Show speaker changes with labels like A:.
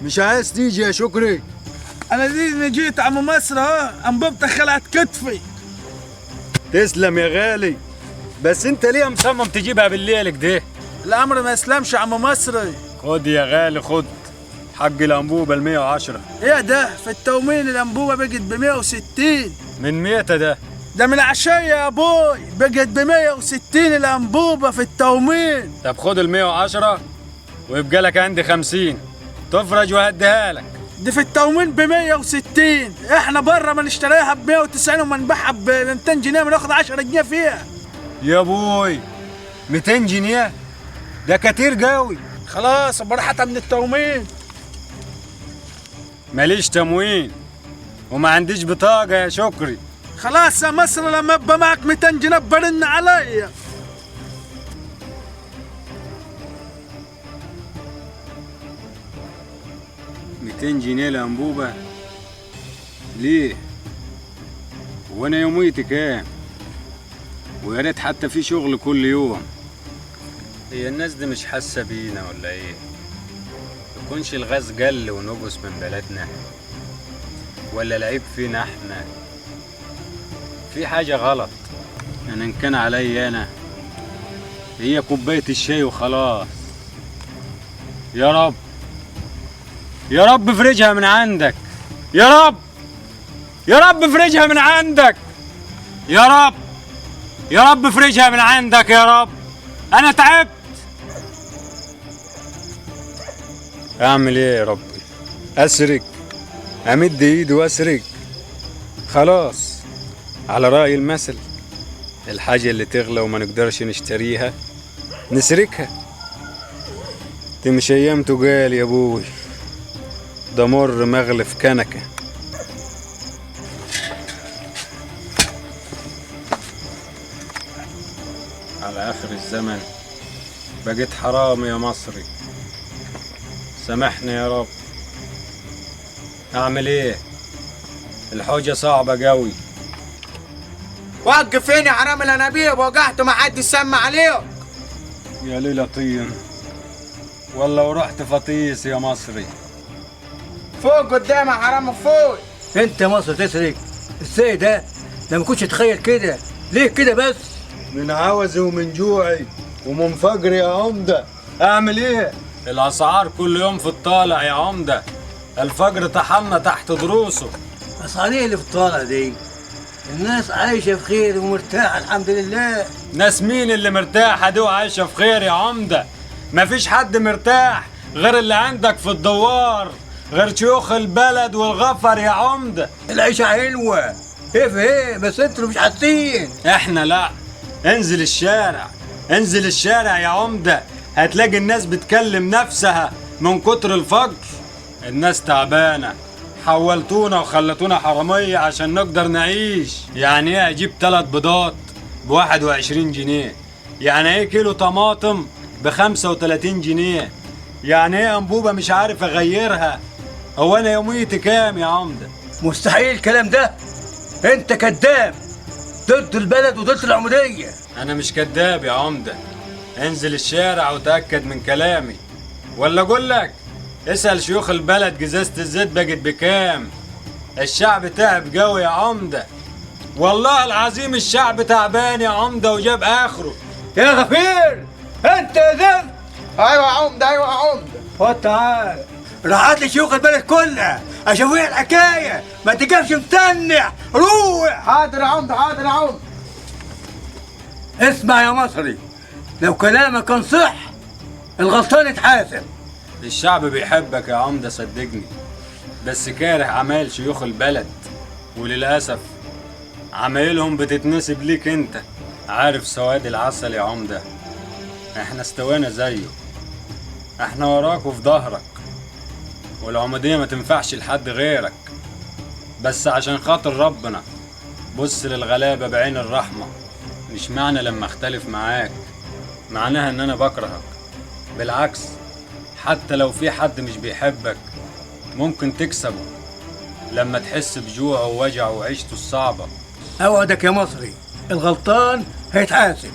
A: مش عايز تيجي يا شكري؟
B: انا دي جيت عم مصر اهو، انبوبتك خلعت كتفي.
A: تسلم يا غالي، بس انت ليه مصمم تجيبها بالليل كده؟
B: الامر ما يسلمش يا عم مصري.
A: خد يا غالي خد، حق الانبوبه ال 110.
B: ايه ده؟ في التومين الانبوبه بقت ب 160.
A: من ميتة ده؟
B: ده من عشية يا ابوي، بقت ب 160 الانبوبه في التومين.
A: طب خد ال 110 ويبقى لك عندي 50 تفرج وهديها لك.
B: دي في التومين ب 160، احنا بره ما نشتريها ب 190 وما نبيعها ب 200 جنيه وناخد 10 جنيه فيها.
A: يا ابوي 200 جنيه ده كتير قوي.
B: خلاص براحتها من التومين.
A: ماليش تموين وما عنديش بطاقه يا شكري.
B: خلاص يا مصر، لما يبقى معك 200 جنيه برن عليا.
A: $200 الانبوبه ليه؟ وانا يوميتي كام؟ ويا ريت حتى في شغل كل يوم. هي الناس دي مش حاسه بينا ولا ايه؟ يكونش الغاز قل ونقص من بلدنا، ولا العيب فينا احنا؟ في حاجه غلط. انا ان كان عليا انا هي كوبايه الشاي وخلاص. يا رب يا رب افرجها من عندك، يا رب يا رب افرجها من عندك، يا رب يا رب افرجها من عندك يا رب. انا تعبت. اعمل ايه يا ربي؟ اسرق؟ امد ايدي واسرق؟ خلاص، على رأي المثل، الحاجة اللي تغلى وما نقدرش نشتريها نسرقها. دي مش ايام تقال يا ابوي، ده مر مغلف كنكه. على آخر الزمن بقيت حرام يا مصري، سامحني يا رب. أعمل إيه؟ الحوجة صعبة قوي.
C: وقف فين يا حرام الانابيب؟ وقعت ما حد سمع عليك.
A: يا ليلة طين والله ورحت فطيس يا مصري.
C: فوق قدام يا حرام فوق.
D: انت مصر تسرق ازاي ده؟ ما كنتش اتخيل كده. ليه كده بس؟
A: من عوزي ومن جوعي ومن فقري يا عمدة. أعمل إيه؟ الأسعار كل يوم في الطالع يا عمدة، الفقر طحنا تحت دروسه.
D: مصاريع اللي في الطالع دي الناس عايشة في خير ومرتاحة الحمد لله.
A: ناس مين اللي مرتاحة دي وعايشة في خير يا عمدة؟ مفيش حد مرتاح غير اللي عندك في الدوار، غير شيوخ البلد والغفر يا عمدة.
D: العيشة حلوة ايه في ايه، بس انتوا مش حاسين.
A: احنا لا. انزل الشارع، انزل الشارع يا عمدة، هتلاقي الناس بتكلم نفسها من كتر الفقر. الناس تعبانة، حولتونا وخلتونا حرامية عشان نقدر نعيش. يعني ايه اجيب 3 بيضات ب21 جنيه؟ يعني ايه كيلو طماطم ب35 جنيه؟ يعني ايه انبوبة مش عارف اغيرها؟ هو انا يوميتي كام يا عمدة؟
D: مستحيل الكلام ده، انت كذاب ضد البلد وضد العمودية.
A: انا مش كذاب يا عمدة، انزل الشارع وتأكد من كلامي، ولا اقول لك اسأل شيوخ البلد جزازة الزيت بقت بكام. الشعب تعب قوي يا عمدة، والله العظيم الشعب تعبان يا عمدة وجاب اخره.
D: يا غفير انت يا ذنب.
C: ايوه يا عمده، ايوه يا عمده.
D: خد تعال، راحت لي شيوخ البلد كلها اشوف ايه الحكاية، ما تقفش متنع، روح.
C: حاضر يا عمده، حاضر يا عمده.
D: اسمع يا مصري، لو كلامك كان صح الغلطان يتحاسب.
A: الشعب بيحبك يا عمدة صدقني، بس كاره عمايل شيوخ البلد، وللأسف عمايلهم بتتنسب ليك انت. عارف سواد العسل يا عمدة، احنا استوينا زيه، احنا وراك وفي ظهرك، والعمودية ما تنفعش لحد غيرك. بس عشان خاطر ربنا بص للغلابة بعين الرحمة. مش معنى لما اختلف معاك معناها ان انا بكرهك، بالعكس، حتى لو في حد مش بيحبك ممكن تكسبه لما تحس بجوعه ووجعه وعيشته الصعبة.
D: اوعدك يا مصري الغلطان هيتحاسب.